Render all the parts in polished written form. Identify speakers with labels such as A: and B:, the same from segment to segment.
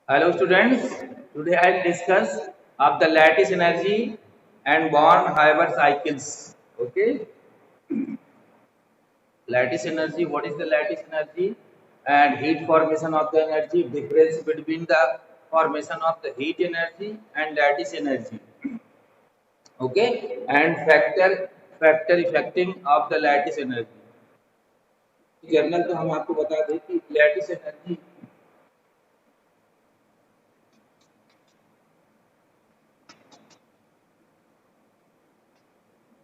A: Hello students, today I will discuss of the lattice energy and Born-Haber cycles. Okay, lattice energy, what is the lattice energy? And heat formation of the energy, difference between the formation of the heat energy and lattice energy. Okay, and factor affecting of the lattice energy. Journal तो हम आपको बता दें कि lattice energy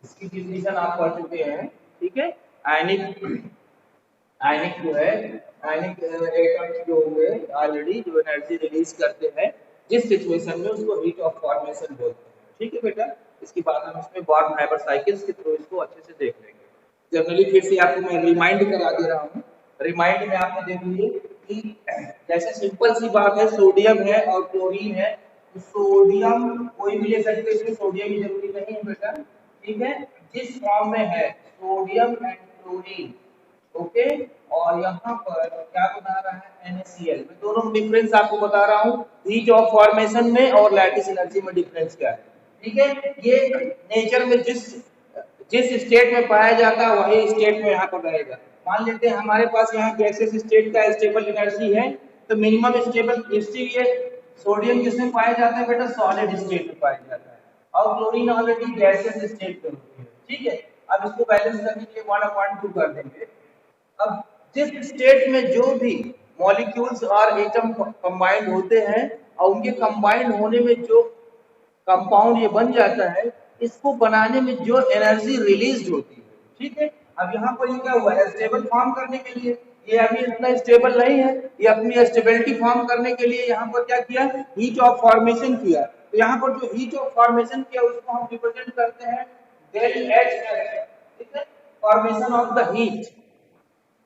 A: इसकी definition आप पढ़ चुके हैं। ठीक है, आयनिक आयनिक जो है आयनिक एटम्स जो हुए ऑलरेडी जो एनर्जी रिलीज करते हैं जिस सिचुएशन में उसको हीट ऑफ फॉर्मेशन बोलते हैं। ठीक है बेटा, इसकी बात हम इसमें बॉर्न हाइबर साइकिल्स के थ्रू इसको अच्छे से देख लेंगे। जनरली फिर से आपको मैं रिमाइंड करा दे रहा हूँ। रिमाइंड में आपने देख लीजिए कि जैसे सिंपल सी बात है, सोडियम है और क्लोरीन है, तो सोडियम कोई भी ले सकते हैं, इसमें सोडियम की जरूरी नहीं है बेटा। ठीक है, जिस फॉर्म में है सोडियम एंड क्लोरीन, ओके, और यहाँ पर क्या बना रहा है NaCl। मैं दोनों डिफरेंस आपको बता रहा हूँ, हीट ऑफ फॉर्मेशन में और लैटिस एनर्जी में डिफरेंस क्या है। ठीक है, ये नेचर में जिस जिस स्टेट में पाया जाता है वही स्टेट में यहाँ पर रहेगा। मान लेते हैं हमारे पास यहाँ गैसेस स्टेट का स्टेबल एनर्जी है, तो मिनिमम स्टेबल इसलिए सोडियम किसमें पाया जाता है बेटा, सॉलिड स्टेट में पाया जाता है, और क्लोरीन ऑलरेडी गैसेस स्टेट में होती है। ठीक है, अब इसको बैलेंस करने के लिए 1/2 कर देंगे। अब जिस स्टेट में जो भी मॉलिक्यूल्स और एटम कंबाइंड होते हैं और उनके कंबाइंड होने में जो कंपाउंड ये बन जाता है, इसको बनाने में जो एनर्जी रिलीज होती है। ठीक है, अब यहाँ पर ये क्या हुआ, स्टेबल फॉर्म करने के लिए ये अभी इतना स्टेबल नहीं है, ये अपनी स्टेबिलिटी फॉर्म करने के लिए यहाँ पर क्या किया, हीट ऑफ फॉर्मेशन किया। तो यहाँ पर जो हीट ऑफ फॉर्मेशन किया उसको हम रिप्रेजेंट करते हैं डेल एच। ठीक है, formation of the heat.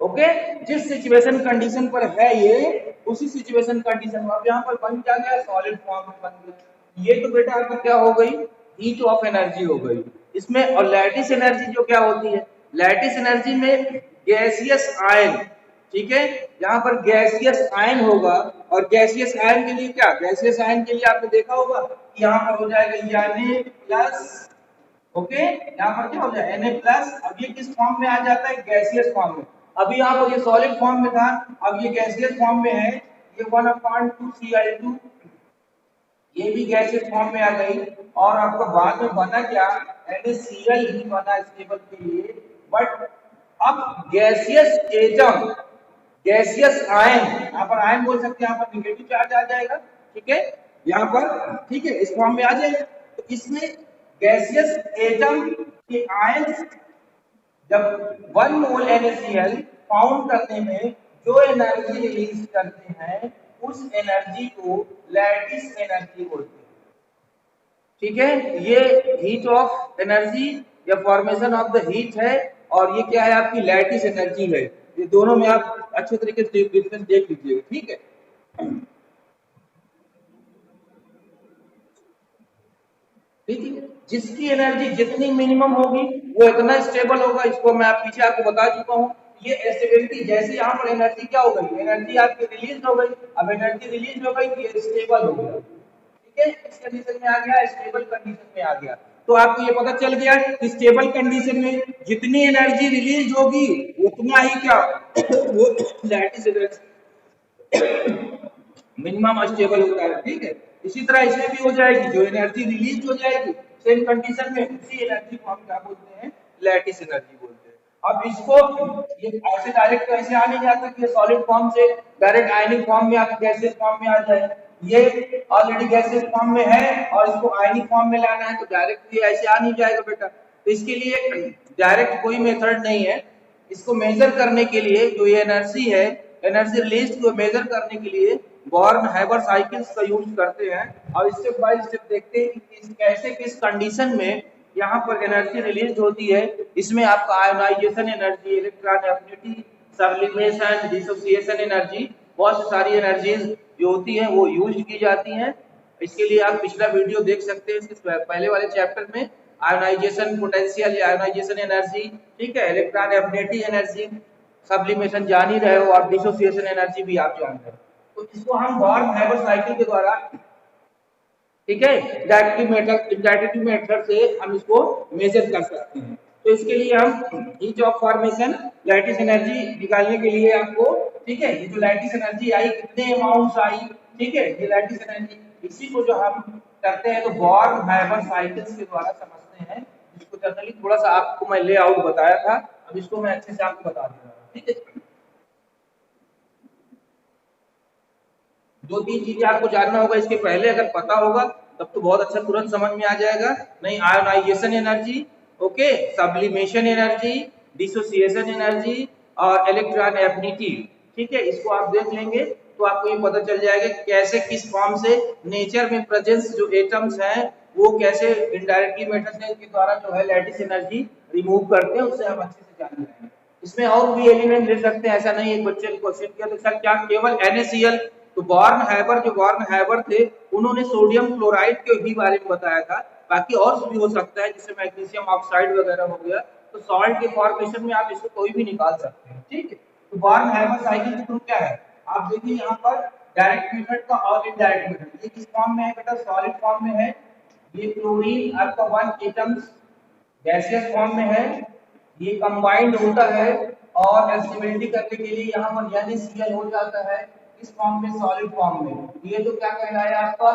A: Okay, जिस सिचुएशन कंडीशन पर है ये उसी सिचुएशन कंडीशन में अब यहाँ पर बन क्या गया, सॉलिड फॉर्म में बन गया। ये तो बेटा आपका क्या हो गई, हीट ऑफ एनर्जी हो गई इसमें। और लैटिस एनर्जी जो क्या होती है, लैटिस एनर्जी में गैसियस आयन, ठीक है, यहाँ पर गैसियस आयन होगा, और गैसियस आयन के लिए क्या, गैसियस आयन के लिए आपने देखा होगा कि यहाँ पर हो जाएगा Na+, ओके, यहाँ पर क्या हो जाए Na+। अब ये किस फॉर्म में आ जाता है, गैसियस फॉर्म में। अभी यहाँ पर ये सॉलिड फॉर्म में था, अब ये गैसियस फॉर्म में है, ये 1/2 Cl2 ये भी गैसियस फॉर्म में आ गई। और आपको बाद में बना क्या, NaCl ही बना स्टेबल के लिए। बट अब गैसियस एटम, गैसियस आयन, यहाँ पर आयन बोल सकते हैं, यहाँ पर निगेटिव चार्ज आ जाएगा। ठीक है, यहाँ पर ठीक है इस फॉर्म में आ जाएगा। तो इसमें गैसियस एटम के आयन जब 1 मोल NaCl फाउंड करने में जो एनर्जी रिलीज करते हैं उस एनर्जी को लैटिस एनर्जी बोलते हैं। ठीक है, ये हीट ऑफ एनर्जी या फॉर्मेशन ऑफ द हीट है, और ये क्या है आपकी लैटिस एनर्जी है। ये दोनों में आप अच्छे तरीके से डिफरेंस देख लीजिएगा। ठीक है, ठीक है, जिसकी एनर्जी जितनी मिनिमम होगी वो इतना स्टेबल होगा। इसको मैं पीछे आपको बता चुका हूँ। ये स्टेबिलिटी जैसे यहाँ पर एनर्जी क्या हो गई, एनर्जी आपकी रिलीज हो गई। अब एनर्जी रिलीज हो गई तो ये स्टेबल हो गया। ठीक है, इस कंडीशन में आ गया, स्टेबल कंडीशन में आ गया। तो आपको ये पता चल गया कि स्टेबल कंडीशन में जितनी एनर्जी रिलीज होगी उतना ही क्या वो लैटिस एनर्जी मिनिमम स्टेबल होता है। ठीक है, इसी तरह इसमें भी हो जाएगी, जो एनर्जी रिलीज हो जाएगी सेम कंडीशन में उसी एनर्जी को हम क्या बोलते हैं, लैटिस एनर्जी बोलते हैं। अब इसको ये ऐसे डायरेक्ट कैसे आ नहीं जाता कि ये सॉलिड फॉर्म से डायरेक्ट आयनिक फॉर्म में आके गैसियस फॉर्म में आ जाए। ये ऑलरेडी गैसियस फॉर्म में है और इसको आयनिक फॉर्म में लाना है, तो डायरेक्ट ये ऐसे आ नहीं जाएगा बेटा। तो इसके लिए डायरेक्ट कोई मेथड नहीं है। इसको मेजर करने के लिए जो ये एनर्जी है, एनर्जी रिलीज को मेजर करने के लिए बॉर्न हाइबर साइकिल्स का यूज करते हैं, और स्टेप बाय स्टेप देखते हैं कि कैसे किस कंडीशन में यहाँ पर एनर्जी रिलीज होती है। इसमें आपका ionisation energy, electron affinity, sublimation, dissociation energy, बहुत सारी एनर्जीज जो होती हैं वो यूज की जाती हैं। इसके लिए आप पिछला वीडियो देख सकते हैं, इसके पहले वाले चैप्टर में आयोनाइजेशन पोटेंशियल या आयोनाइजेशन एनर्जी, ठीक है, इलेक्ट्रॉन एफिनिटी एनर्जी, सब्लिमेशन जान ही रहे हो, और डिसोसिएशन एनर्जी भी आप जान रहे हो। तो इसको हम बॉर्न-हाइबर साइकिल के द्वारा, ठीक है, डायरेक्टिव मेथड से हम इसको मेजर कर सकते हैं। तो इसके लिए हम heat of formation, lattice energy निकालने के लिए आपको, ठीक है, ये जो लैटिस एनर्जी आई कितने अमाउंट्स आई, ठीक है, ये लैटिस एनर्जी, इसी को जो हम करते हैं तो बॉर्न-हाइबर साइकिल्स के द्वारा समझते हैं। इसको जनरली थोड़ा सा आपको मैं लेआउट बताया था, अब इसको मैं अच्छे से आपको बता दे रहा हूँ, ठीक है। दो तीन चीजें आपको जानना होगा इसके पहले, अगर पता होगा तब तो बहुत अच्छा, तुरंत समझ में आ जाएगा। नहीं, ionisation energy, okay, sublimation energy, dissociation energy और इलेक्ट्रॉन एफिनिटी, ठीक है, इसको आप देख लेंगे तो आपको ये पता चल जाएगा कैसे किस फॉर्म से नेचर में प्रेजेंस जो एटम्स हैं वो कैसे इनडायरेक्टली मेथड के द्वारा जो है लैटिस एनर्जी रिमूव करते हैं, उससे हम अच्छे से जान जाएंगे। इसमें और भी एलिमेंट ले सकते हैं, ऐसा नहीं, एक बच्चे ने क्वेश्चन किया तो सर क्या केवल NaCl, तो बॉर्न-हाइबर थे उन्होंने सोडियम क्लोराइड के भी बारे में बताया था, बाकी और भी हो सकता है जैसे मैग्नीशियम ऑक्साइड वगैरह हो गया, तो सॉल्ट के फॉर्मेशन में आप इसको कोई भी निकाल सकते हैं, ठीक है। तो बॉर्न-हाइबर साइकिल के थ्रू क्या है, आप देखिए यहाँ पर डायरेक्ट मेथड का और इनडायरेक्ट मेथड, ये किस फॉर्म में है बेटा, सॉलिड फॉर्म में है। ये क्लोरीन आपका 1 एटम्स गैसियस फॉर्म में है, ये कंबाइंड होता है और स्टेबिलिटी करने के लिए यहाँ पर NaCl हो जाता है इस फॉर्म में, सॉलिड फॉर्म में। ये तो क्या कहलाया आपका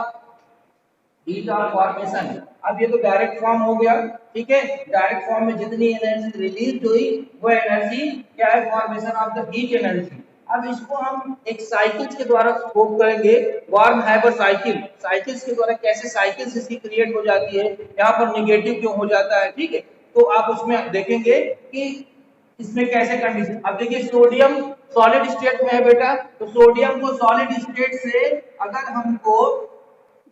A: हीट ऑफ फॉर्मेशन। अब ये तो डायरेक्ट फॉर्म हो गया, ठीक है, डायरेक्ट फॉर्म में जितनी एनर्जी रिलीज हुई वो एनर्जी क्या है, formation of the heat energy. अब इसको हम एक साइकिल्स के द्वारा स्कोप करेंगे, बॉर्न-हाइबर साइकिल, साइकिल्स के द्वारा कैसे साइकिल्स इसकी क्रिएट हो जाती है, यहाँ पर नेगेटिव क्यों हो जाता है, ठीक है, तो आप उसमें देखेंगे कि इसमें कैसे कंडीशन। अब देखिए सोडियम सॉलिड स्टेट में है बेटा, तो सोडियम को सॉलिड स्टेट से अगर हमको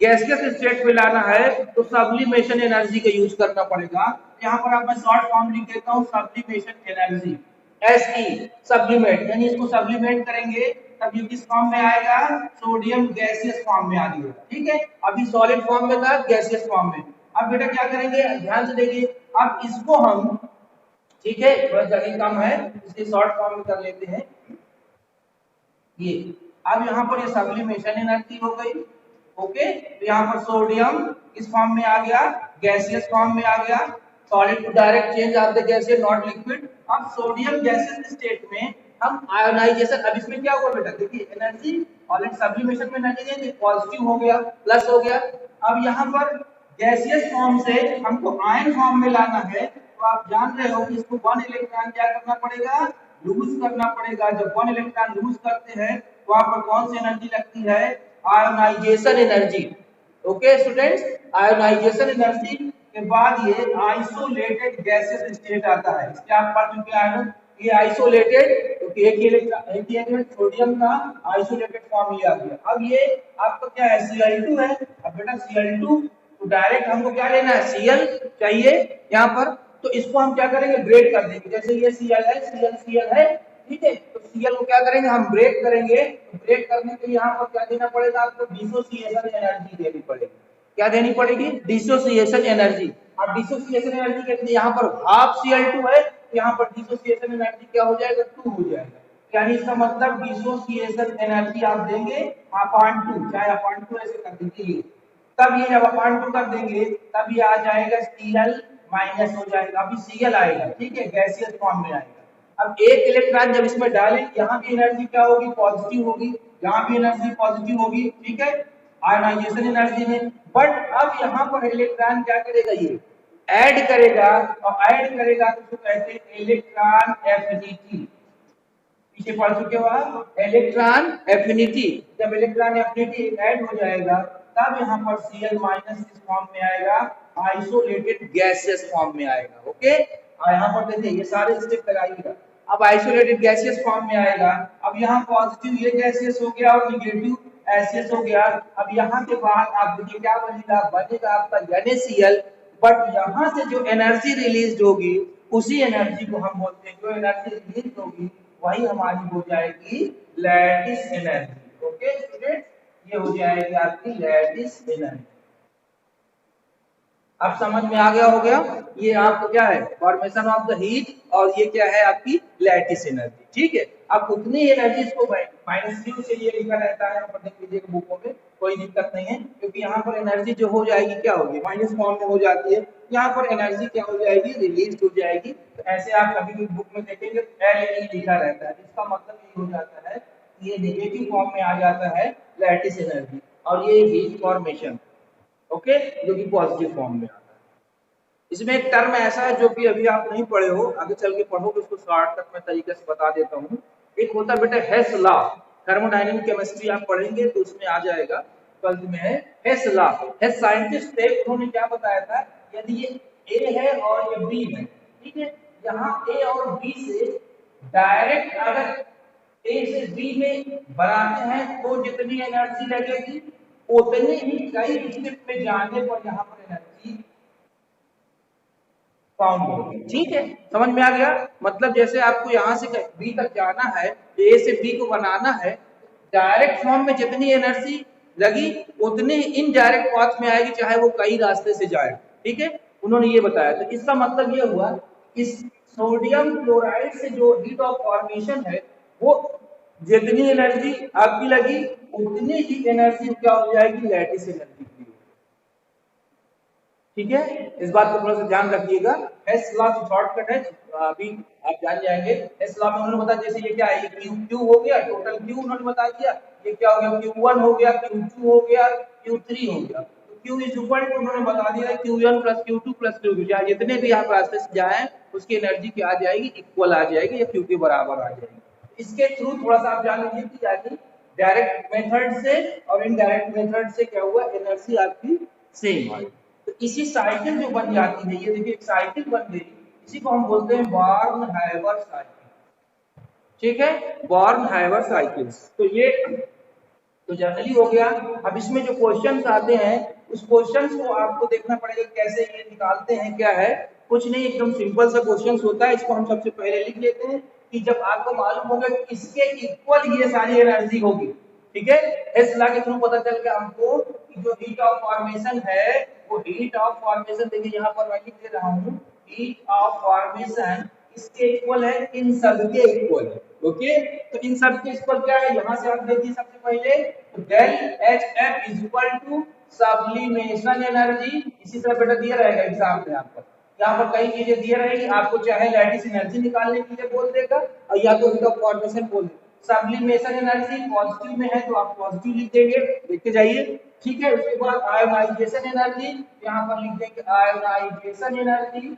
A: गैसियस स्टेट में लाना है तो सब्लिमेशन एनर्जी का यूज करना पड़ेगा। यहाँ पर आप मैं शॉर्ट फॉर्म लिख देता हूँ, सब्लिमेशन एनर्जी, SE, सब्लिमेट, यानी इसको सब्लिमेट करेंगे तब ये किस फॉर्म में आएगा, सोडियम गैसियस फॉर्म में आ जाएगा, ठीक है। अभी सॉलिड फॉर्म में था, गैसियस फॉर्म में। अब बेटा क्या करेंगे, ध्यान से देखिए, अब इसको हम, ठीक है, थोड़ा जगह कम है इसलिए शॉर्ट फॉर्म में कर लेते हैं ये। अब यहाँ पर ये सब्लिमेशन एनर्जी हो गई, ओके, तो यहाँ पर सोडियम इस फॉर्म में आ गया, गैसियस फॉर्म में आ गया, solid to direct change of the gas not liquid. अब सोडियम गैसियस स्टेट में हम आयोनाइजेशन, अब इसमें क्या हुआ बेटा, देखिए एनर्जी ऑलरेडी सब्लिमेशन में एनर्जी है, पॉजिटिव हो गया, प्लस हो गया। अब यहाँ पर गैसियस फॉर्म से हमको आयन फॉर्म में लाना है, तो आप जान रहे हो कि इसको 1 इलेक्ट्रॉन क्या करना पड़ेगा, लूज करना पड़ेगा। जब 1 इलेक्ट्रॉन लूज करते हैं तो वहां पर कौन सी एनर्जी लगती है, ionisation energy, okay students, ionisation energy के बाद ये आइसोलेटेड गैसेस स्टेट आता है। इसके आप पढ़ चुके हैं, ये आइसोलेटेड, क्योंकि एक ही एलिमेंट सोडियम का आइसोलेटेड फॉर्म लिया गया। अब ये आपका क्या है, Cl2 है। अब बेटा Cl2 तो डायरेक्ट हमको क्या लेना है, Cl चाहिए यहाँ पर, तो इसको हम क्या करेंगे, ब्रेक कर देंगे। जैसे ये Cl है, Cl है, ठीक है, तो Cl को क्या करेंगे, हम ब्रेक करेंगे। तो ब्रेक करने के लिए यहाँ पर क्या देना पड़ेगा, आपको डिसोसिएशन एनर्जी देनी पड़ेगी। क्या देनी पड़ेगी, डिसोसिएशन एनर्जी। अब डिसोसिएशन एनर्जी कितनी, यहाँ पर हाफ Cl2 है, तो यहाँ पर डिसोसिएशन एनर्जी क्या हो जाएगा, 2 हो जाएगा। यानी इसका मतलब डिसोसिएशन एनर्जी आप देंगे अपॉन 2, चाहे अपॉन 2 ऐसे कर दीजिए, तब ये जब अपॉन 2 कर देंगे तब ये आ जाएगा Cl माइनस हो जाएगा, अभी Cl आएगा, ठीक है, गैसियस फॉर्म में आएगा। अब एक इलेक्ट्रॉन जब इसमें डालें, यहाँ भी एनर्जी क्या होगी, पॉजिटिव होगी, यहाँ भी एनर्जी पॉजिटिव होगी, ठीक है, आयोनाइजेशन एनर्जी में। बट अब यहाँ पर इलेक्ट्रॉन क्या करेगा, ये ऐड करेगा, और ऐड करेगा तो उसको कहते हैं इलेक्ट्रॉन एफिनिटी। पीछे पढ़ चुके हो आप, इलेक्ट्रॉन एफिनिटी। जब इलेक्ट्रॉन एफिनिटी ऐड हो जाएगा तब यहाँ पर Cl माइनस इस फॉर्म में आएगा, आइसोलेटेड गैसियस फॉर्म में आएगा, ओके। और यहाँ पर देखिए ये सारे स्टेप लगाइएगा। अब आइसोलेटेड गैसियस फॉर्म में आएगा, अब यहाँ पॉजिटिव ये गैसियस हो गया और निगेटिव एसियस हो गया। अब यहाँ के बाद आप देखिए क्या बनेगा, बनेगा आपका NaCl, बट यहाँ से जो एनर्जी रिलीज होगी उसी एनर्जी को हम बोलते हैं, जो एनर्जी रिलीज होगी वही हमारी हो जाएगी लैटिस एनर्जी, ओके स्टूडेंट, ये हो जाएगी आपकी लैटिस एनर्जी। अब समझ में आ गया हो गया। ये आपका क्या है, फॉर्मेशन ऑफ द हीट, और ये क्या है आपकी लैटिस एनर्जी। ठीक है, अब उतनी एनर्जी को माइनस क्यू से ये लिखा रहता है, आप देख लीजिएगा बुकों में, कोई दिक्कत नहीं है, क्योंकि यहाँ पर एनर्जी जो हो जाएगी क्या होगी, माइनस फॉर्म में हो जाती है, यहाँ पर एनर्जी क्या हो जाएगी, रिलीज हो जाएगी। तो ऐसे आप कभी भी बुक में देखेंगे एल लिखा रहता है, इसका मतलब ये हो जाता है ये नेगेटिव फॉर्म में आ जाता है लैटिस एनर्जी, और ये हीट फॉर्मेशन, ओके, जो कि पॉजिटिव फॉर्म में आता है। इसमें एक टर्म ऐसा है जो कि अभी आप नहीं पढ़े हो, आगे चल के पढ़ोगे, उसको शॉर्टकट में तरीके से बता देता हूँ। एक होता है बेटा हेस लॉ, थर्मोडायनेमिक केमिस्ट्री आप पढ़ेंगे तो उसमें आ जाएगा, ट्वेल्थ में है हेस लॉ। हेस साइंटिस्ट थे, उन्होंने क्या बताया था, यदि ये ए है और ये बी है, ठीक है, यहाँ ए और बी से डायरेक्ट अगर ए से बी में बनाते हैं तो जितनी एनर्जी लगेगी उतनी ही कई स्टेप में जाने पर यहाँ पर एनर्जी फाउंड होगी। ठीक है, समझ में आ गया। मतलब जैसे आपको यहाँ से बी तक जाना है, ए से बी को बनाना है, डायरेक्ट फॉर्म में जितनी एनर्जी लगी उतनी इनडायरेक्ट पाथ में आएगी, चाहे वो कई रास्ते से जाए। ठीक है, उन्होंने ये बताया। तो इसका मतलब ये हुआ इस सोडियम क्लोराइड से जो हीट ऑफ फॉर्मेशन है, वो जितनी एनर्जी आपकी लगी उतनी ही एनर्जी क्या हो जाएगी, लैटिस एनर्जी की। ठीक है, इस बात को थोड़ा सा ध्यान रखिएगा। एस लॉ शॉर्टकट है, अभी आप जान जाएंगे। एस लॉ में उन्होंने बताया, जैसे ये क्या है, क्यू क्यू हो गया, टोटल क्यू उन्होंने बता दिया, ये क्या हो गया, Q1 हो गया, Q2 हो गया, Q3 हो गया। तो Q इज इक्वल टू उन्होंने बता दिया Q1 plus Q2 plus Q3, चाहे जितने भी आप रास्ते से जाएं उसकी एनर्जी क्या आ जाएगी, इक्वल आ जाएगी या Q के बराबर आ जाएगी। इसके थ्रू थोड़ा सा आप जान लीजिए कि यानी डायरेक्ट मेथड से और इनडायरेक्ट मेथड से क्या हुआ, एनर्जी आपकी सेम आई। तो इसी साइकिल जो बन जाती है, ये देखिए एक साइकिल बन गई, इसी को हम बोलते हैं बॉर्न हाइवर साइकिल। ठीक है, बॉर्न हाइवर साइकिल्स। तो ये तो जनरली हो गया। अब इसमें जो क्वेश्चंस आते हैं उस क्वेश्चंस को आपको देखना पड़ेगा कैसे ये निकालते हैं। क्या है, कुछ नहीं, एकदम सिंपल सा क्वेश्चंस होता है। इसको हम सबसे पहले लिख लेते हैं कि जब आपको मालूम होगा कि इसके इक्वल ये सारी एनर्जी होगी, ठीक है, इस लॉ के थ्रू पता चल गया हमको कि जो हीट ऑफ फॉर्मेशन है, वो हीट ऑफ फॉर्मेशन, देखिए यहाँ पर मैं लिख दे रहा हूँ, हीट ऑफ फॉर्मेशन इसके इक्वल है, इन सब के इक्वल है। ओके, तो इन सब के इक्वल क्या है, यहां से आप देखिए सबसे पहले del H F is equal to sublimation energy. इसी तरह बेटा दिया रहेगा एग्जाम में आपको, यहाँ पर कई चीजें दिए रहेगी, आपको चाहे लैटिस एनर्जी निकालने के लिए बोल देगा और या तो हीट ऑफ फॉर्मेशन बोल देगा। सब्लिमेशन एनर्जी पॉजिटिव में है तो आप पॉजिटिव लिख देंगे, लिखते जाइए। ठीक है, उसके बाद आयोनाइजेशन एनर्जी, यहाँ पर लिख देंगे आयोनाइजेशन एनर्जी।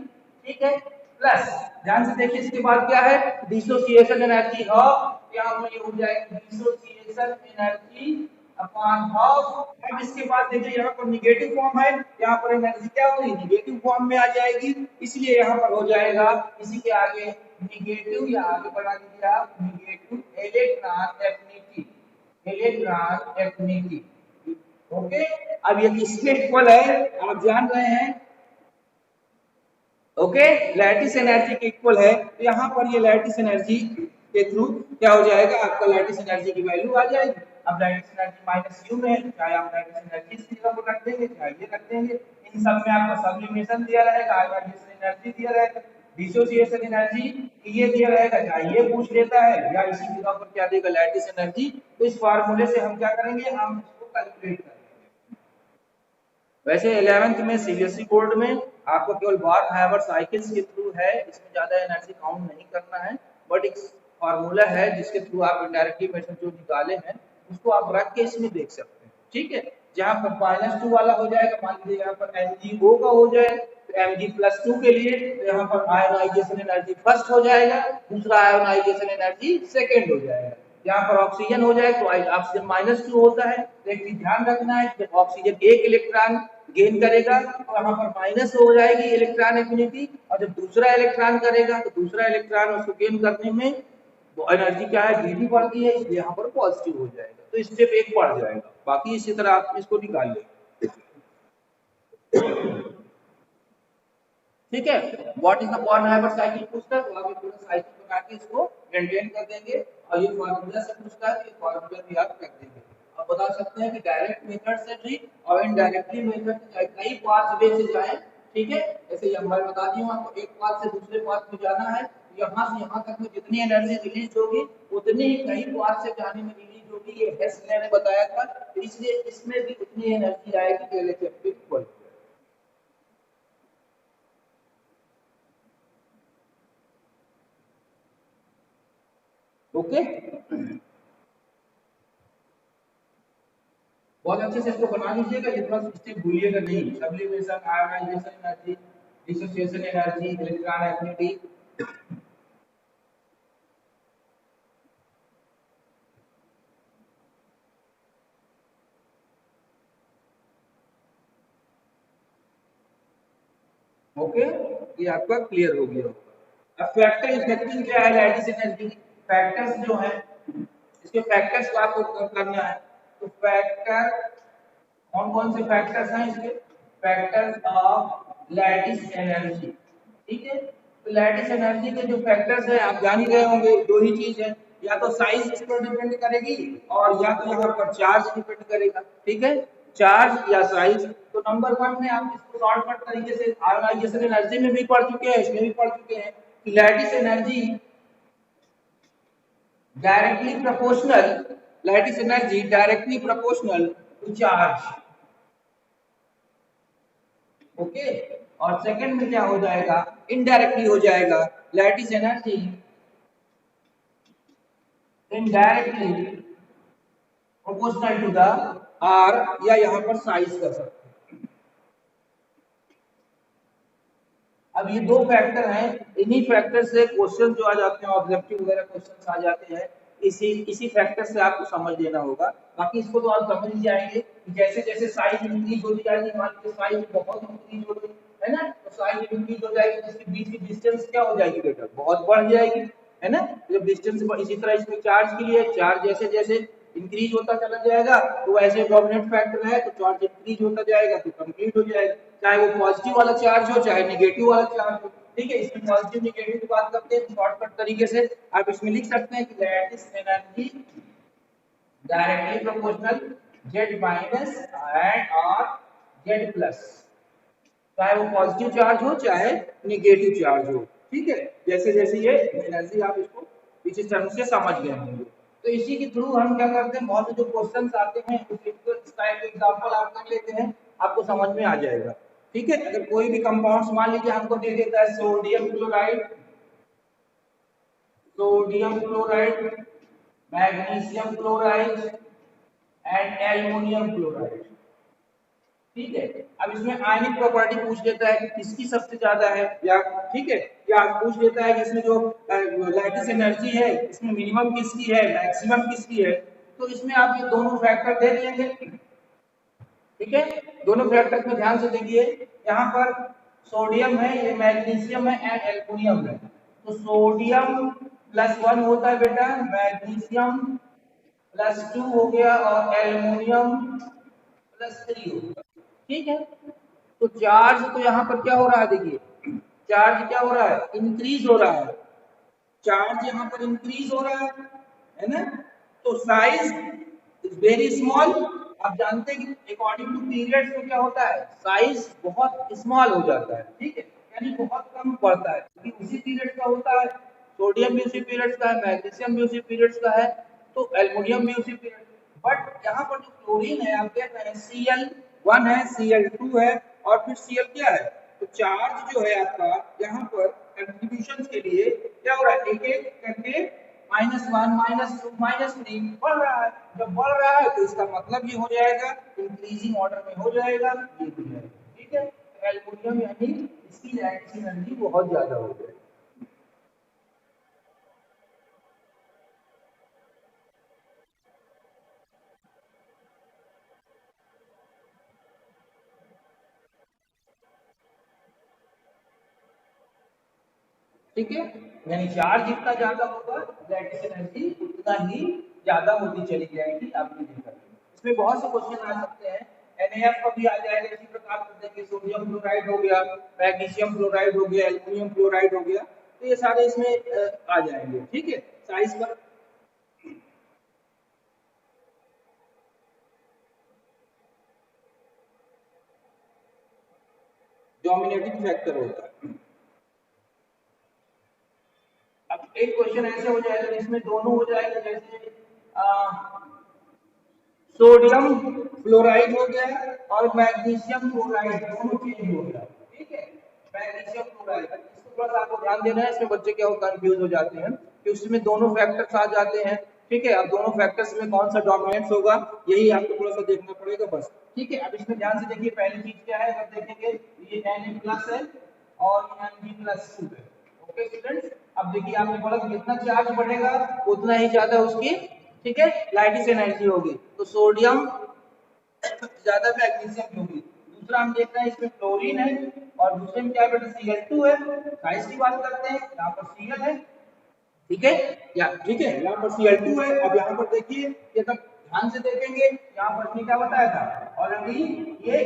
A: ठीक है, प्लस ध्यान से देखिए इसके बाद क्या है, डिसोसिएशन एनर्जी हाफ, यहाँ पर ये हो जाएगा डिसोसिएशन एनर्जी अपॉन हाफ। अब इसके बाद देखिए यहाँ पर निगेटिव फॉर्म है, यहाँ पर एनर्जी क्या होगी, निगेटिव फॉर्म में आ जाएगी, इसलिए यहाँ पर हो जाएगा इसी के आगे निगेटिव, या आगे बढ़ा दीजिए आप negative electron affinity, electron affinity. Okay, अब ये किसके इक्वल है आप जान रहे हैं, ओके, लैटिस एनर्जी के इक्वल है। तो यहाँ पर ये लैटिस एनर्जी के थ्रू क्या हो जाएगा, आपका लैटिस एनर्जी की वैल्यू आ जाएगी। अब लैटिस एनर्जी माइनस यू में है, चाहे आप लैटिस एनर्जी इस जगह पर रख देंगे, चाहे ये रख देंगे। इन सब में आपको सब्लिमेशन दिया रहेगा, आयोनाइजेशन एनर्जी दिया रहेगा, डिसोसिएशन एनर्जी ये दिया रहेगा, चाहे ये पूछ लेता है, या इसी जगह पर क्या देगा, लैटिस एनर्जी। तो इस फार्मूले से हम क्या करेंगे, हम इसको कैलकुलेट करेंगे। वैसे 11th में सीबीएसई बोर्ड में आपको केवल बॉर्न हाइवर साइकिल्स के थ्रू है, इसमें ज्यादा एनर्जी काउंट नहीं करना है, बट एक फार्मूला है जिसके थ्रू आप इनडायरेक्टली मेथड जो निकाले हैं उसको आप रख के इसमें देख सकते हैं। ठीक है, जहां पर -2 वाला हो जाएगा, मान लीजिए यहाँ पर MgO का हो जाए तो Mg+2 के लिए तो यहाँ पर आयोनाइजेशन एनर्जी फर्स्ट हो जाएगा, दूसरा आयोनाइजेशन एनर्जी सेकेंड हो जाएगा। यहाँ पर ऑक्सीजन हो जाए तो ऑक्सीजन -2 होता है, लेकिन ध्यान रखना है कि ऑक्सीजन एक इलेक्ट्रॉन गेन करेगा तो यहाँ पर माइनस हो जाएगी इलेक्ट्रॉन एफिनिटी, और जब दूसरा इलेक्ट्रॉन करेगा तो दूसरा इलेक्ट्रॉन उसको गेन करने में वो एनर्जी क्या है, डीटी बढ़ती है, इसलिए यहाँ पर पॉजिटिव हो जाएगा, तो स्टेप एक बढ़ जाएगा। बाकी इसी तरह आप इसको निकाल लेंगे। ठीक है, what is the born however cycle पूछता है तो आप पूरा साइकिल बना के इसको मेंटेन कर देंगे, और ये फार्मूला से पूछता है तो ये फार्मूला भी आप कर देंगे। आप बता सकते हैं कि डायरेक्ट मेथड से भी और इनडायरेक्टली मेथड से कई पाथवे से जाएं ठीक है। जैसे लंबाई बता दी हूँ आपको, एक पाथ से दूसरे पाथ में जाना है, यहाँ से यहाँ तक में जितनी एनर्जी रिलीज होगी उतनी ही कई पाथ से जाने में रिलीज होगी, ये हेसले ने बताया था। तो इसलिए इसमें भी उतनी एनर्जी आएगी LHF इक्वल। ओके, बहुत अच्छे से इसको बना लीजिएगा, ये थोड़ा स्टेप भूलिएगा नहीं। Sublimation, ionisation energy, dissociation energy, electron affinity. Okay, ये आपका क्लियर हो गया होगा। अब फैक्टर इफेक्टिंग क्या है लैटिस एनर्जी, फैक्टर्स जो है इसके फैक्टर्स को आपको करना है। तो फैक्टर कौन कौन से फैक्टर्स हैं इसके, फैक्टर्स ऑफ लैटिस एनर्जी, ठीक है। तो लैटिस एनर्जी के जो फैक्टर्स हैं आप जान ही गए होंगे, दो ही चीज है, या तो साइज इस पर डिपेंड करेगी और या तो यहाँ पर चार्ज डिपेंड करेगा, ठीक है, चार्ज या साइज। तो नंबर 1 में आप इसको शॉर्टकट तरीके से आयोनाइजेशन एनर्जी में भी पढ़ चुके हैं, इसमें भी पढ़ चुके हैं कि lattice energy directly proportional, lattice energy directly proportional to charge. Okay, और सेकंड में क्या हो जाएगा, इनडायरेक्टली हो जाएगा, lattice energy indirectly proportional to the R, या यहां पर साइज कर सकते हैं। अब ये दो फैक्टर हैं, इन्हीं फैक्टर से क्वेश्चन जो आ जाते हैं, ऑब्जेक्टिव वगैरह क्वेश्चन आ जाते हैं, इसी फैक्टर से आपको समझ लेना होगा। बाकी इसको तो आप समझ ही जाएंगे कि जैसे जैसे साइज इंक्रीज होती जाएगी, मान लीजिए साइज बहुत इंक्रीज हो गई है ना, तो साइज इंक्रीज हो जाएगी तो इसके बीच की डिस्टेंस क्या हो जाएगी बेटा, बहुत बढ़ जाएगी, है ना। जब डिस्टेंस, इसी तरह इसमें चार्ज के लिए, चार्ज जैसे जैसे इंक्रीज होता चला जाएगा तो वैसे डोमिनेंट फैक्टर है तो चार्ज इंक्रीज होता जाएगा तो कंप्लीट हो जाएगा, चाहे वो पॉजिटिव वाला चार्ज हो चाहे नेगेटिव वाला चार्ज हो, ठीक है। इसमें पॉजिटिव नेगेटिव की बात करते हैं, शॉर्टकट तरीके से आप इसमें लिख सकते हैं कि lattice energy directly proportional Z minus and और Z प्लस, चाहे वो पॉजिटिव चार्ज हो चाहे निगेटिव चार्ज हो, ठीक है। जैसे जैसे ये एनर्जी आप इसको इसी टर्म से समझ गए होंगे। तो इसी के थ्रू हम क्या करते हैं, बहुत से जो क्वेश्चंस आते हैं उसका एक एग्जांपल आप कर लेते हैं, आपको समझ में आ जाएगा, ठीक है। अगर कोई भी कंपाउंड्स मान लीजिए हमको दे देता है sodium chloride, sodium chloride, magnesium chloride and aluminium chloride, ठीक है। अब इसमें आयनिक प्रॉपर्टी पूछ लेता है कि किसकी सबसे ज्यादा है, या ठीक है, या पूछ लेता है कि इसमें जो लैटिस एनर्जी है इसमें मिनिमम किसकी है, मैक्सिमम किसकी है। तो इसमें आप ये दोनों फैक्टर देख लेंगे, ठीक है। दोनों फैक्टर में ध्यान से देखिए, यहाँ पर सोडियम है, ये मैग्नीशियम है एंड एल्युमिनियम है। तो सोडियम +1 होता है बेटा, मैग्नीशियम +2 हो गया और एल्युमिनियम +3 हो गया, ठीक है। तो चार्ज तो यहाँ पर क्या हो रहा है, देखिए चार्ज क्या हो रहा है, इंक्रीज हो रहा है, चार्ज यहाँ पर इंक्रीज हो रहा है ना। तो साइज इज वेरी स्मॉल, आप जानते हैं कि अकॉर्डिंग टू पीरियड्स में क्या होता है, साइज बहुत स्मॉल हो जाता है, ठीक है, यानी बहुत कम पड़ता है, क्योंकि उसी पीरियड का होता है, सोडियम भी उसी पीरियड का है, मैग्नीशियम भी उसी पीरियड का है, तो एल्युमिनियम भी उसी पीरियड। बट यहाँ पर जो क्लोरीन है आप देख रहे हैं Cl1 है, Cl2 है और फिर Cl क्या है, तो चार्ज जो है आपका यहाँ पर कंट्रीब्यूशन के लिए क्या हो रहा है, एक एक करके -1 -2 -3 बढ़ रहा है। जब बढ़ रहा है तो इसका मतलब ये हो जाएगा इंक्रीजिंग ऑर्डर में हो जाएगा, ये हो जाएगा, ठीक है। तो एल्युमिनियम यानी इसकी लैटिस एनर्जी बहुत ज्यादा हो जाएगी, ठीक है। यानी चार्ज जितना ज्यादा होगा लैटिस एनर्जी उतना ही ज्यादा होती चली जाएगी, आप ये देखा। इसमें बहुत से क्वेश्चन आ सकते हैं, NaF का भी आ जाएगा, इसी प्रकार से देखिए सोडियम क्लोराइड हो गया, मैग्नीशियम क्लोराइड हो गया, एल्युमिनियम क्लोराइड हो गया, तो ये सारे इसमें आ जाएंगे, ठीक है। साइज पर डोमिनेटिंग फैक्टर होता है। अब एक क्वेश्चन ऐसे हो जाएगा जिसमें दोनों हो जाएगा, जैसे सोडियम फ्लोराइड हो गया और मैग्नीशियम क्लोराइड दोनों चेंज हो गया, ठीक है। मैग्नीशियम क्लोराइड, इसको थोड़ा सा आपको ध्यान देना है, इसमें बच्चे क्या हो कंफ्यूज हो जाते हैं कि उसमें दोनों फैक्टर्स आ जाते हैं, ठीक है। अब दोनों फैक्टर्स में कौन सा डोमिनेंस होगा यही आपको थोड़ा सा देखना पड़ेगा बस, ठीक है। अब इसमें ध्यान से देखिए, पहली चीज क्या है, अगर देखेंगे ये Na+ है और ये Mg+2 है, ओके स्टूडेंट्स। अब देखिए आपने बोला जितना चार्ज बढ़ेगा उतना ही ज्यादा उसकी, ठीक है, लाइटिस एनर्जी होगी, तो सोडियम ज्यादा मैग्नीशियम होगी। दूसरा हम देख रहे हैं इसमें क्लोरीन है और दूसरे में क्या बेटा Cl2 है। साइज की बात करते हैं, यहाँ पर Cl है, ठीक है, या ठीक है, यहाँ पर Cl2 है। अब यहाँ पर देखिए, ये तक ध्यान से देखेंगे, यहाँ पर इसने क्या बताया था ऑलरेडी ये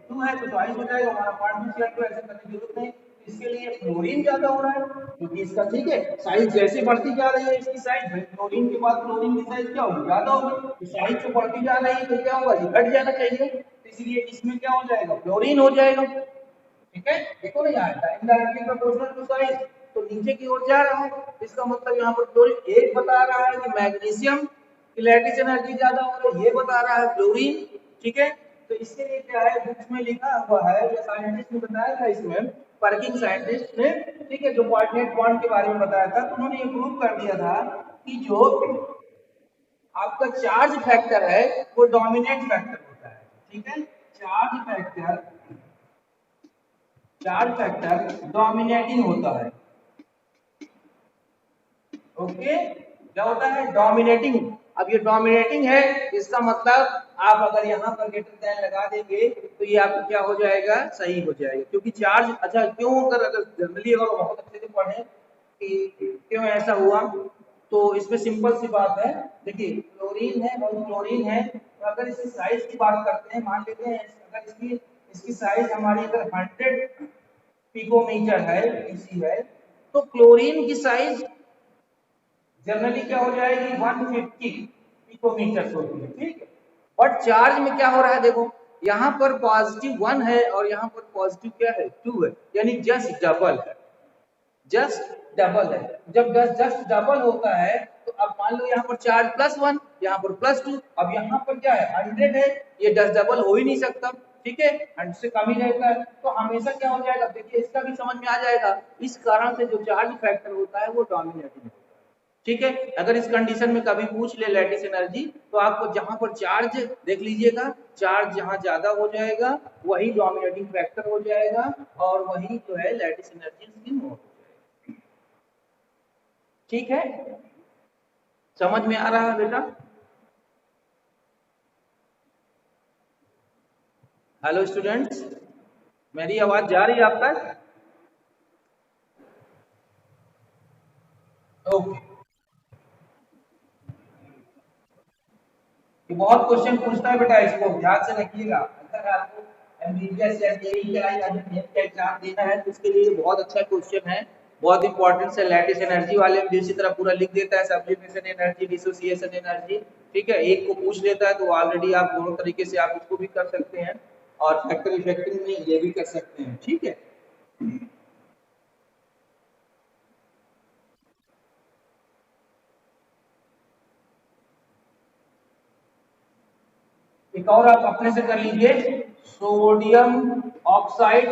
A: 2 है तो चॉइस हो जाएगा हमारा पॉइंट में Cl2, ऐसे करने की जरूरत नहीं। इसके लिए क्लोरीन ज्यादा हो रहा है क्योंकि इसका, ठीक है, साइज जैसे बढ़ती जा रही है इसकी साइज, क्लोरीन के बाद क्लोरीन की साइज क्या होगी, ज्यादा होगी, तो साइज जो बढ़ती जा रही है तो क्या होगा, ये घट जाना चाहिए, तो इसलिए इसमें क्या हो जाएगा, क्लोरीन हो जाएगा, ठीक है। देखो ना यहाँ इनडायरेक्टली प्रोपोर्शनल टू साइज, तो नीचे की ओर जा रहा है, इसका मतलब यहाँ पर क्लोरीन एक बता रहा है कि मैग्नीशियम की लैटिस एनर्जी ज्यादा हो रही है, ये बता रहा है क्लोरीन, ठीक है। तो इसके लिए क्या है, बुक्स में लिखा हुआ है या साइंटिस्ट ने बताया था इसमें, वर्किंग साइंटिस्ट ने, ठीक है, जो कोऑर्डिनेट बॉन्ड के बारे में बताया था, तो उन्होंने ये प्रूव कर दिया था कि जो आपका चार्ज फैक्टर है वो डोमिनेंट फैक्टर होता है, ठीक है। चार्ज फैक्टर डोमिनेटिंग होता है, ओके। क्या होता है, डोमिनेटिंग। अब ये डोमिनेटिंग है, इसका मतलब आप अगर यहाँ पर ग्रेटर देन लगा देंगे तो ये आपको क्या हो जाएगा, सही हो जाएगा, क्योंकि चार्ज, अच्छा क्यों, अगर जनरली अगर बहुत अच्छे से पढ़ें कि क्यों ऐसा हुआ, तो इसमें सिंपल सी बात है। देखिए क्लोरीन है और क्लोरीन है, तो अगर इसकी साइज की बात करते हैं, मान लेते हैं अगर इसकी इसकी साइज हमारी अगर 100 पिकोमीटर है, पीसी है, तो क्लोरीन की साइज जनरली क्या हो जाएगी, 150 पिकोमीटर होती है, ठीक है। बट चार्ज में क्या हो रहा है, देखो यहाँ पर +1 है और यहाँ पर पॉजिटिव क्या है, 2 है, यानी जस्ट डबल है, जस्ट डबल है। जब जस्ट डबल होता है तो अब मान लो यहाँ पर चार्ज +1, यहाँ पर +2, अब यहाँ पर क्या है 100 है, ये जस्ट डबल हो ही नहीं सकता, ठीक है, 100 से कम ही रहता है, तो हमेशा क्या हो जाएगा, देखिए इसका भी समझ में आ जाएगा, इस कारण से जो चार्ज फैक्टर होता है वो डोमिनेटिंग होता है, ठीक है। अगर इस कंडीशन में कभी पूछ ले लैटिस एनर्जी, तो आपको जहां पर चार्ज देख लीजिएगा, चार्ज जहां ज्यादा हो जाएगा वही डोमिनेटिंग फैक्टर हो जाएगा और वही जो है लैटिस एनर्जी उसकी मोर हो जाएगी, ठीक है। समझ में आ रहा है बेटा? हेलो स्टूडेंट्स, मेरी आवाज जा रही है आप तक? ओके, ये बहुत क्वेश्चन पूछता है बेटा, इसको ध्यान से रखिएगा। अगर आपको एमबीबीएस या जेईई या नीट का एग्जाम देना है तो उसके लिए बहुत अच्छा क्वेश्चन है, बहुत इंपॉर्टेंट है। लैटिस एनर्जी वाले में भी इसी तरह पूरा लिख देता है, सब्लिमेशन एनर्जी, डिसोसिएशन एनर्जी, ठीक है। एक को पूछ लेता है तो ऑलरेडी आप दोनों तरीके से आप इसको भी कर सकते हैं और फैक्टर इफेक्टिव में ये भी कर सकते हैं, ठीक है। एक और आप अपने से कर लीजिए, sodium oxide,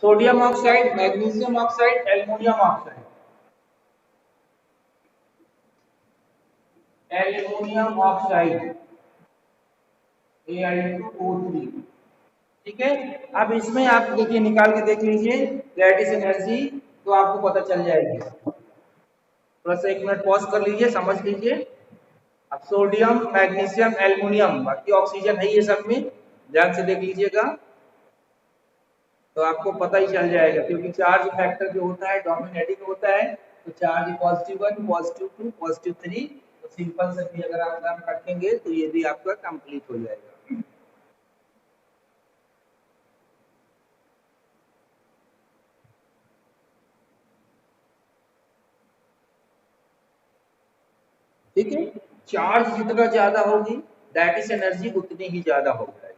A: sodium oxide, magnesium oxide, aluminium oxide, aluminium oxide Al2O3, ठीक है। अब इसमें आप देखिए निकाल के देख लीजिए लैटिस एनर्जी, तो आपको पता चल जाएगी। थोड़ा सा 1 मिनट पॉज कर लीजिए, समझ लीजिए। अब सोडियम, मैग्नीशियम, एल्युमिनियम, बाकी ऑक्सीजन है ये सब में, ध्यान से देख लीजिएगा तो आपको पता ही चल जाएगा, क्योंकि चार्ज फैक्टर जो होता है डोमिनेटिंग होता है, तो चार्ज +1, +2, +3, तो सिंपल से भी अगर आप नाम रखेंगे तो ये भी आपका कंप्लीट हो जाएगा, ठीक है। चार्ज जितना ज्यादा होगी लैटिस एनर्जी उतनी ही ज्यादा हो जाएगी।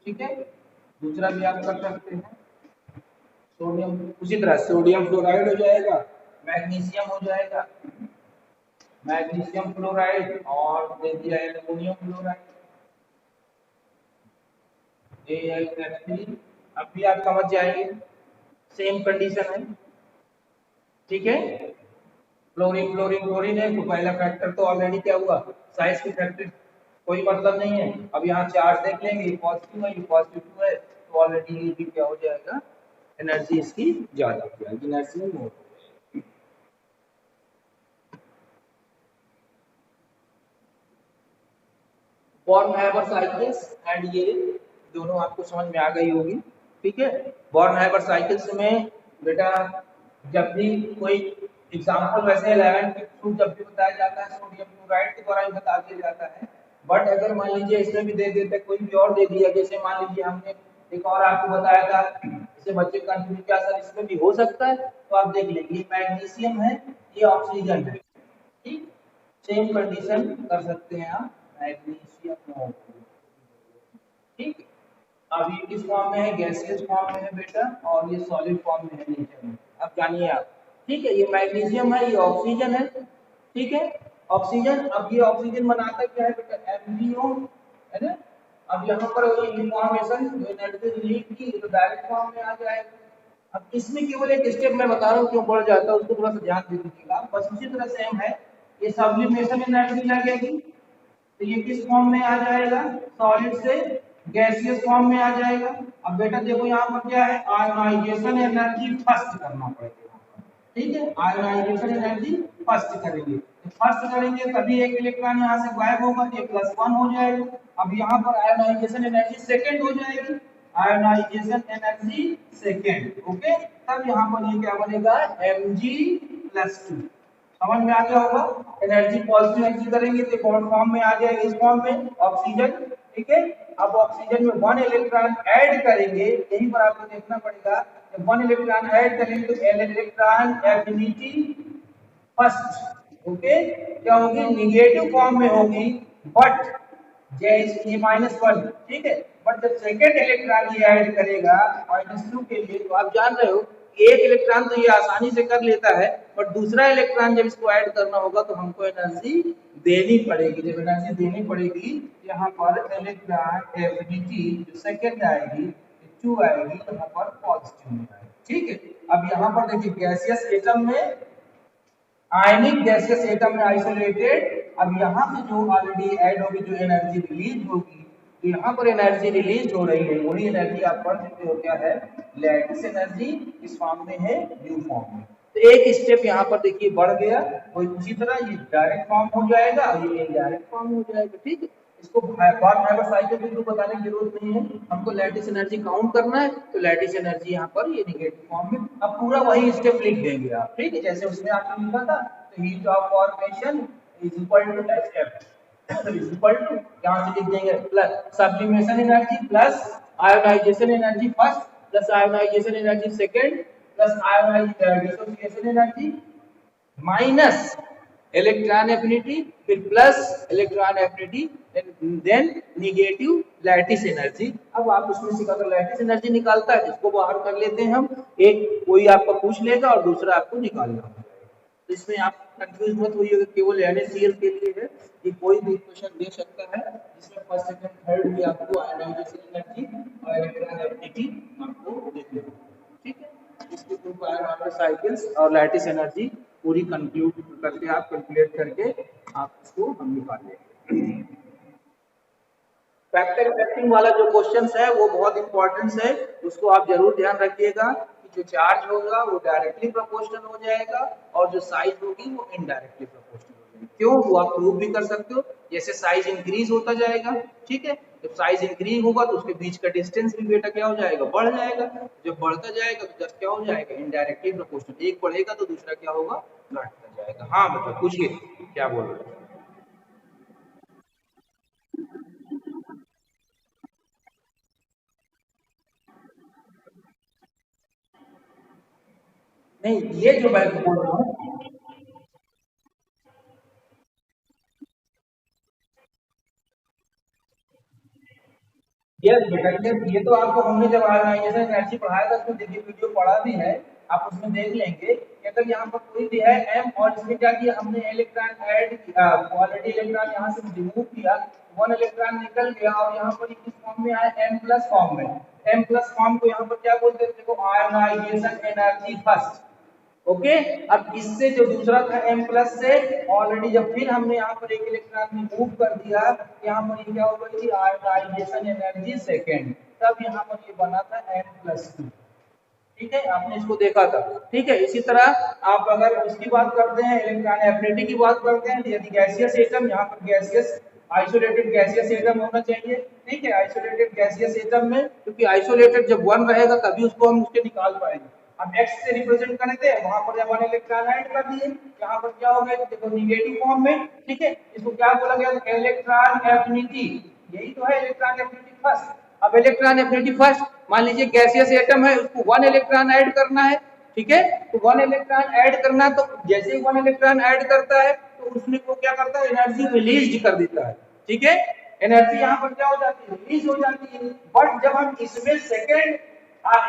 A: ठीक है, दूसरा भी आप कर सकते हैं। सोडियम उसी तरह सोडियम फ्लोराइड हो जाएगा, मैग्नीशियम हो जाएगा, मैग्नीशियम फ्लोराइड और दे दिया एल्युमिनियम फ्लोराइड AlF3। अब भी आप समझ जाएंगे, सेम कंडीशन है। ठीक है, क्लोरीन क्लोरीन क्लोरीन है तो पहला फैक्टर तो ऑलरेडी क्या हुआ, साइज की फैक्टर कोई मतलब नहीं है। अब यहाँ चार्ज देख लेंगे, ये पॉजिटिव है ये पॉजिटिव 2 है तो ऑलरेडी ये भी क्या हो जाएगा, एनर्जी इसकी ज्यादा हो जाएगी, energy more. Born-Haber cycles and ये दोनों आपको समझ में आ गई होगी। ठीक है, बॉर्न-हाइबर साइकिल्स में बेटा जब भी कोई एग्जांपल वैसे 11 के थ्रू जब भी बताया जाता है सोडियम क्लोराइड के द्वारा ही बता दिया जाता है। बट अगर मान लीजिए इसमें भी दे देते कोई भी और दे दिया, जैसे मान लीजिए हमने एक और आपको बताया था, जैसे बच्चे कंफ्यूज क्या सर इसमें भी हो सकता है, तो आप देख लीजिए मैग्नीशियम है ये ऑक्सीजन है। ठीक, सेम कंडीशन कर सकते हैं आप मैग्नीशियम। ठीक, अब ये किस फॉर्म में है, गैसियस फॉर्म में है बेटा, और ये सॉलिड फॉर्म में है नेचर में। अब जानिए आप। ठीक है, ये मैग्नीशियम है ये ऑक्सीजन है। ठीक है, ऑक्सीजन, अब ये ऑक्सीजन बनाता क्या है बेटा, एमजीओ है ना। अब यहाँ पर वही इंफॉर्मेशन जो एनर्जी रिलीज की तो डायरेक्ट फॉर्म में आ जाएगा। अब इसमें केवल एक स्टेप मैं बता रहा हूँ क्यों बढ़ जाता है, उसको थोड़ा सा ध्यान दे दीजिएगा। बस उसी तरह सेम है, ये सब्लिमेशन एनर्जी लगेगी तो ये किस फॉर्म में आ जाएगा, सॉलिड से गैसियस फॉर्म में आ जाएगा। अब बेटा देखो यहाँ पर क्या है, आयोनाइजेशन एनर्जी फर्स्ट करना पड़ेगा। ठीक है, आयोनाइजेशन एनर्जी फर्स्ट करेंगे, तो फर्स्ट करेंगे तभी एक इलेक्ट्रॉन यहाँ से गायब होगा, ये +1 हो जाएगा। अब यहाँ पर आयोनाइजेशन एनर्जी सेकेंड हो जाएगी, आयोनाइजेशन एनर्जी सेकेंड। ओके, तब यहाँ पर ये क्या बनेगा, Mg+2। समझ में आ गया होगा, एनर्जी पॉजिटिव एनर्जी करेंगे तो कौन फॉर्म में आ जाएगा, इस फॉर्म में ऑक्सीजन। ठीक है, अब ऑक्सीजन में 1 इलेक्ट्रॉन ऐड करेंगे, यहीं पर आपको देखना पड़ेगा, जब 1 इलेक्ट्रॉन ऐड करेंगे तो इलेक्ट्रॉन एफिनिटी फर्स्ट ओके क्या होगी, निगेटिव फॉर्म में होगी, बट जैसे ये -1। ठीक है, बट जब सेकेंड इलेक्ट्रॉन ये ऐड करेगा -2 के लिए, तो आप जान रहे हो एक इलेक्ट्रॉन तो ये आसानी से कर लेता है, बट दूसरा इलेक्ट्रॉन जब इसको ऐड करना होगा तो हमको एनर्जी देनी पड़ेगी। जब एनर्जी देनी पड़ेगी, यहाँ पर इलेक्ट्रॉन एफिनिटी जो सेकेंड आएगी 2 आएगी, यहाँ पर पॉजिटिव में आएगी। ठीक है, अब यहाँ पर देखिए गैसियस एटम में, आयनिक गैसियस एटम में आइसोलेटेड, अब यहाँ से जो ऑलरेडी ऐड होगी जो एनर्जी रिलीज होगी, तो यहाँ पर एनर्जी रिलीज हो रही है, वही एनर्जी आप पढ़ चुके हो क्या है, लैटिस एनर्जी, इस फॉर्म में है, न्यू फॉर्म में। तो एक स्टेप यहाँ पर देखिए बढ़ गया, वही उसी तरह ये डायरेक्ट फॉर्म हो जाएगा, ये इनडायरेक्ट फॉर्म हो जाएगा। ठीक है, इसको बॉर्न-हाइबर साइकिल के थ्रू बताने की जरूरत नहीं है, हमको लैटिस एनर्जी काउंट करना है, तो लैटिस एनर्जी यहाँ पर ये निगेटिव फॉर्म में, अब पूरा वही स्टेप लिख देंगे आप। ठीक है, जैसे उसमें आपने लिखा था, तो heat of formation is equal to HF is equal to, यहाँ से लिख देंगे plus sublimation energy plus ionisation energy first plus ionisation energy second plus dissociation energy minus electron affinity, फिर plus electron affinity, then negative lattice energy. अब आप उसमें से अगर लैटिस एनर्जी निकालता है इसको बाहर कर लेते हैं हम, एक कोई आपका पूछ लेगा और दूसरा आपको निकालना होगा। तो इसमें आप कंफ्यूज मत होइएगा, केवल NaCl के लिए है, ये कोई भी क्वेश्चन दे सकता है जिसमें फर्स्ट सेकंड थर्ड भी आपको आयोनाइजेशन एनर्जी और इलेक्ट्रॉन एफिनिटी आपको देखने को। ठीक है, इसके थ्रू बायोमास साइकिल्स और लैटिस एनर्जी पूरी कंक्लूड करके आप कैलकुलेट करके आप इसको हम निकाल लेंगे। फैक्टर इफेक्टिंग वाला जो क्वेश्चन है वो बहुत इंपॉर्टेंट है, उसको आप जरूर ध्यान रखिएगा कि जो चार्ज होगा वो डायरेक्टली प्रोपोर्शनल हो जाएगा और जो साइज होगी वो इनडायरेक्टली प्रोपोर्शनल हो जाएगी। क्यों, वो आप प्रूव भी कर सकते हो, जैसे साइज इंक्रीज होता जाएगा। ठीक है, जब साइज इंक्रीज होगा तो उसके बीच का डिस्टेंस भी बेटा क्या हो जाएगा, बढ़ जाएगा। जब बढ़ता जाएगा तो जब क्या हो जाएगा, इनडायरेक्टली प्रोपोर्शनल, एक बढ़ेगा तो दूसरा क्या होगा, घटता जाएगा। हाँ बेटा पूछिए क्या बोल रहे हैं। नहीं, ये जो मैं बोल रहा हूँ, यस बेटा, ये तो आपको हमने जब आयोनाइजेशन एनर्जी पढ़ाया था उसमें देखिए वीडियो पढ़ा भी है, आप उसमें देख लेंगे कि अगर यहाँ पर कोई भी है m और इसमें क्या किया हमने इलेक्ट्रॉन ऐड किया, ऑलरेडी इलेक्ट्रॉन यहाँ से रिमूव किया, वन इलेक्ट्रॉन निकल गया और यहाँ पर किस फॉर्म में आया m प्लस फॉर्म में। m प्लस फॉर्म को यहाँ पर क्या बोलते हैं, देखो आयोनाइजेशन एनर्जी फर्स्ट। ओके, अब इससे जो दूसरा था M प्लस से ऑलरेडी जब फिर हमने यहाँ पर एक इलेक्ट्रॉन मूव कर दिया, यहाँ पर ये क्या हो गई थी आयोनाइजेशन एनर्जी सेकेंड, तब यहाँ पर ये बना था M+2। ठीक है, आपने इसको देखा था। ठीक है, इसी तरह आप अगर उसकी बात करते हैं इलेक्ट्रॉन एफिनिटी की बात करते हैं, यदि गैसियस एटम, यहाँ पर गैसियस आइसोलेटेड गैसियस एटम होना चाहिए। ठीक है, आइसोलेटेड गैसियस एटम में क्योंकि आइसोलेटेड जब वन रहेगा तभी उसको हम उसके निकाल पाएंगे। हम x से रिप्रेजेंट कर थे, वहां पर जब वन इलेक्ट्रॉन ऐड कर दिए, यहाँ पर क्या हो गया देखो निगेटिव फॉर्म में। ठीक है, इसको क्या बोला गया, इलेक्ट्रॉन एफिनिटी, यही तो है इलेक्ट्रॉन एफिनिटी फर्स्ट। अब इलेक्ट्रॉन एफिनिटी फर्स्ट, मान लीजिए गैसियस एटम है, उसको वन इलेक्ट्रॉन ऐड करना है। ठीक है, तो वन इलेक्ट्रॉन ऐड करना, तो जैसे ही वन इलेक्ट्रॉन ऐड करता है तो उसमें वो क्या करता है, एनर्जी रिलीज कर देता है। ठीक है, एनर्जी यहाँ पर क्या हो जाती है, रिलीज हो जाती है। बट जब हम इसमें सेकेंड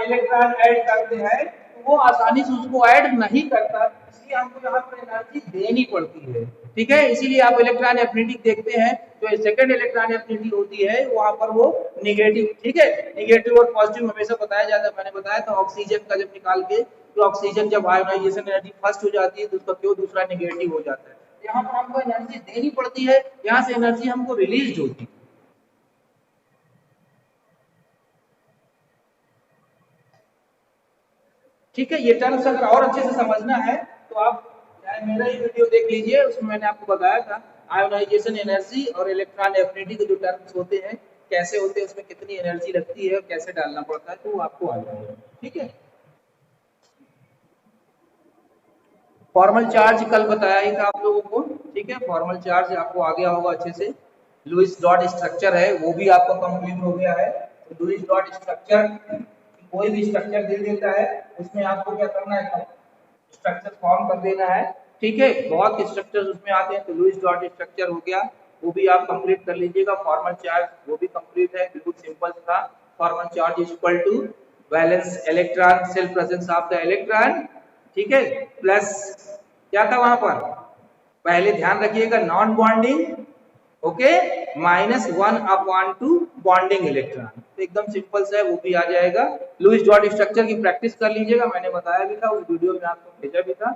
A: इलेक्ट्रॉन ऐड करते हैं तो वो आसानी से उसको ऐड नहीं करता, इसलिए हमको यहाँ पर एनर्जी देनी पड़ती है। ठीक है, इसीलिए आप इलेक्ट्रॉन एफिनिटी देखते हैं, जो सेकंड इलेक्ट्रॉन एफिनिटी होती है वहां पर वो निगेटिव। ठीक है, निगेटिव और पॉजिटिव हमेशा बताया जाता है, मैंने बताया था ऑक्सीजन का जब निकाल के, तो ऑक्सीजन जब आयोनाइजेशन एनर्जी फर्स्ट हो जाती है तो उसका क्यों दूसरा निगेटिव हो जाता है। यहाँ पर हमको एनर्जी देनी पड़ती है, यहाँ से एनर्जी हमको रिलीज होती है। ठीक है, ये टर्म्स अगर और अच्छे से समझना है तो आप चाहे मेरा ही वीडियो देख लीजिए, उसमें मैंने आपको बताया था आयोनाइजेशन एनर्जी और इलेक्ट्रॉन एफिनिटी के जो टर्म्स होते हैं कैसे होते हैं, उसमें कितनी एनर्जी लगती है और कैसे डालना पड़ता है, तो वो आपको आ जाएगा। ठीक है, फॉर्मल चार्ज कल बताया ही था आप लोगों को। ठीक है, फॉर्मल चार्ज आपको आ गया होगा अच्छे से। लुईस डॉट स्ट्रक्चर है वो भी आपका कंप्लीट हो गया है। तो लुईस डॉट स्ट्रक्चर, कोई भी स्ट्रक्चर दे देता है उसमें आपको क्या करना है, स्ट्रक्चर फॉर्म कर देना है। ठीक है, बहुत स्ट्रक्चर्स उसमें आते हैं, तो लुईस डॉट स्ट्रक्चर हो गया, वो भी आप कंप्लीट कर लीजिएगा। फॉर्मल चार्ज वो भी कंप्लीट है, बिल्कुल सिंपल था। Formal charge is equal to valence electron self presence of the electron. ठीक है, प्लस क्या था वहां पर, पहले ध्यान रखिएगा non bonding, okay, -1/2 bonding electron. तो एकदम सिंपल सा है, वो भी आ जाएगा। लुईस डॉट स्ट्रक्चर की प्रैक्टिस कर लीजिएगा, मैंने बताया भी था उस वीडियो में, आपको भेजा भी था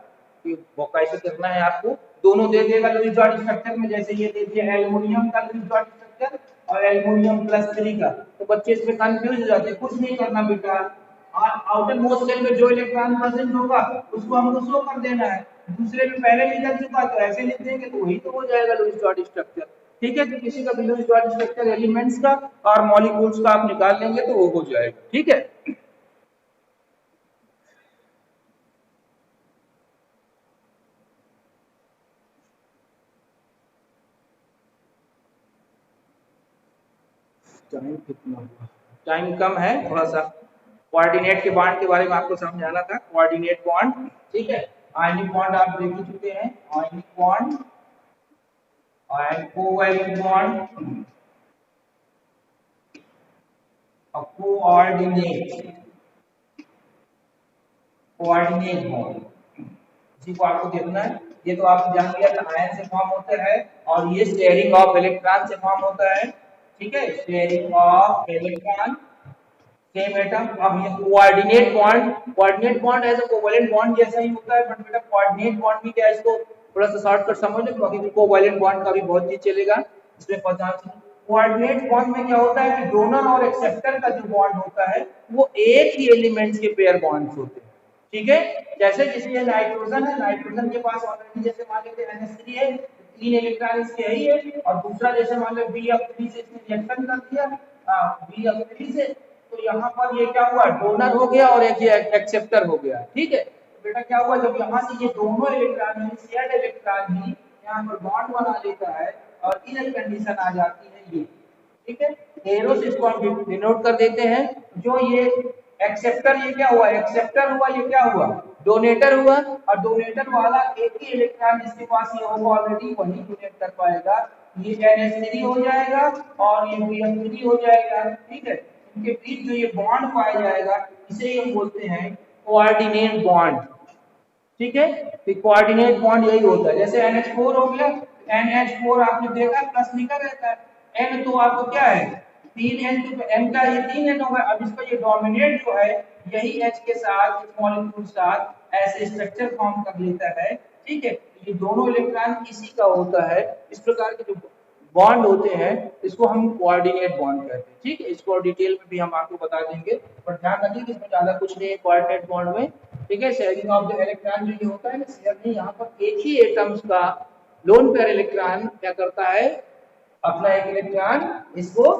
A: कि वो कैसे करना है। आपको दोनों दे देगा लुईस डॉट स्ट्रक्चर में, जैसे ये दे दिया एल्युमिनियम का लुईस डॉट स्ट्रक्चर और एल्युमिनियम+3 का, तो बच्चे इसमें कंफ्यूज हो जाते हैं। कुछ नहीं करना बेटा, आउटर मोस्ट शेल में जो इलेक्ट्रॉन प्रेजेंट होगा उसको हमको शो कर देना है, दूसरे में पहले निकल चुका तो ऐसे लिख देंगे तो वही तो हो जाएगा लुईस डॉट स्ट्रक्चर। ठीक है, तो किसी का भी लुईस डॉट स्ट्रक्चर एलिमेंट्स का और मॉलिक्यूल्स का आप निकाल लेंगे तो वो हो जाएगा। ठीक है, टाइम कितना हुआ, टाइम कम है थोड़ा सा। कोऑर्डिनेट के बॉन्ड के बारे में आपको समझाना था, कोऑर्डिनेट बॉन्ड। ठीक है, आयनिक बॉन्ड आप देख ही चुके हैं, आयनिक बॉन्ड और कोवैलेंट बॉन्ड और कोऑर्डिनेट, कोऑर्डिनेट बॉन्ड, इसी को आपको देखना है। ये तो आपने जान लिया था आयन से फॉर्म होता है और ये शेयरिंग ऑफ इलेक्ट्रॉन से फॉर्म होता है। ठीक है, sharing of electron same atom. अब ये coordinate bond, coordinate bond as a covalent bond जैसा ही होता है, बट बेटा कोऑर्डिनेट बॉन्ड भी क्या है, इसको थोड़ा सा शॉर्टकट समझ लो, बाकी कोवैलेंट बॉन्ड का भी बहुत चीज चलेगा इसमें पता। कोऑर्डिनेट बॉन्ड में क्या होता है कि डोनर और एक्सेप्टर का जो बॉन्ड होता है वो एक ही एलिमेंट्स के पेयर बॉन्ड्स होते हैं। ठीक है, जैसे किसी नाइट्रोजन है, नाइट्रोजन के पास ऑलरेडी जैसे मान लेते हैं NH3 है, 3 इलेक्ट्रॉन इसके है, और दूसरा जैसे मान लो Bf3 से इसने रिएक्शन कर दिया, Bf3 से, तो यहाँ पर ये क्या हुआ, डोनर हो गया और एक ये एक्सेप्टर हो गया। ठीक है, तो बेटा क्या हुआ, जब यहाँ से ये दोनों इलेक्ट्रॉन शेयर्ड इलेक्ट्रॉन ही यहाँ पर बॉन्ड बना लेता है और इनर कंडीशन आ जाती है ये। ठीक है, एरो से इसको हम डिनोट कर देते हैं। जो ये एक्सेप्टर, ये क्या हुआ, एक्सेप्टर हुआ, ये क्या हुआ, डोनेटर हुआ, और डोनेटर वाला एक ही इलेक्ट्रॉन जिसके पास ये होगा ऑलरेडी वही डोनेट कर पाएगा। ये NH3 हो जाएगा और ये BF3 हो जाएगा, ठीक है। इनके बीच जो ये बॉन्ड पाया जाएगा इसे हम बोलते हैं कोऑर्डिनेट बॉन्ड, ठीक है। तो कोऑर्डिनेट बॉन्ड यही होता है, जैसे NH4 हो गया, NH4 आपने देखा प्लस लिखा रहता है, N तो आपको क्या है 3N, तो N का ये 3N होगा। अब इसका ये डोमिनेट जो है यही H के साथ इस मॉलिक्यूल के साथ ऐसे स्ट्रक्चर फॉर्म कर लेता है, ठीक है। ये दोनों इलेक्ट्रॉन इसी का होता है। इस प्रकार के जो बॉन्ड होते हैं इसको हम कोऑर्डिनेट बॉन्ड कहते हैं, ठीक है। इसको डिटेल में भी हम आपको बता देंगे, पर ध्यान रखिए कि इसमें ज्यादा कुछ नहीं है कोऑर्डिनेट बॉन्ड में, ठीक है। शेयरिंग ऑफ द इलेक्ट्रॉन जो ये होता है ना, शेयर नहीं, यहाँ पर एक ही एटम्स का लोन पेयर इलेक्ट्रॉन क्या करता है, अपना एक इलेक्ट्रॉन इसको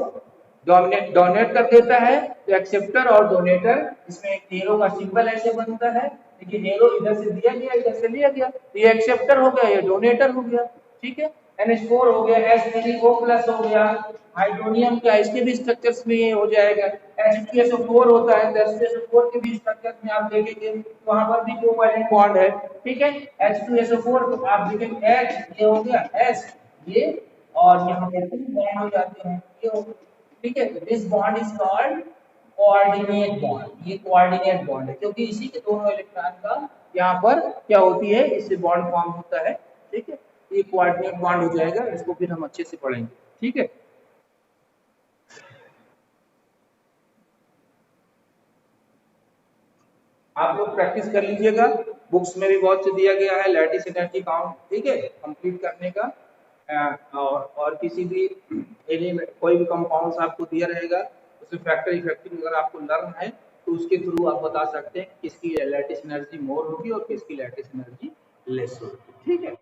A: डोनेट कर देता है। तो एक्सेप्टर और डोनेटर, इसमें एक एरो का सिंबल ऐसे बनता है, देखिए एरो इधर से दिया गया इधर से लिया गया, तो ये एक्सेप्टर हो गया ये डोनेटर हो गया, ठीक है। NH4 हो गया, H3O प्लस हो गया, हाइड्रोनियम का इसके भी स्ट्रक्चर्स में ये हो जाएगा। H2SO4 होता है, तो H2SO4 के भी स्ट्रक्चर में आप देखेंगे तो वहां पर भी कोवैलेंट बॉन्ड है, ठीक है। H2SO4 तो आप देखेंगे H ये हो गया S ये, और यहाँ पे 2 बॉन्ड हो जाते हैं ये हो, ठीक है। This bond is called coordinate bond, ये कोऑर्डिनेट बॉन्ड है क्योंकि इसी के दोनों इलेक्ट्रॉन का यहाँ पर क्या होती है, इससे बॉन्ड फॉर्म होता है, ठीक है। ये कोऑर्डिनेट बॉन्ड हो जाएगा, इसको फिर हम अच्छे से पढ़ेंगे, ठीक है। आप लोग प्रैक्टिस कर लीजिएगा, बुक्स में भी बहुत से दिया गया है लैटिस एनर्जी काउंट, ठीक है, कंप्लीट करने का। और किसी भी एलिमेंट कोई भी कंपाउंड्स आपको दिया रहेगा उसमें फैक्टर इफेक्टिव अगर आपको लर्न है तो उसके थ्रू आप बता सकते हैं किसकी लैटिस एनर्जी मोर होगी और किसकी लैटिस एनर्जी लेस होगी, ठीक है।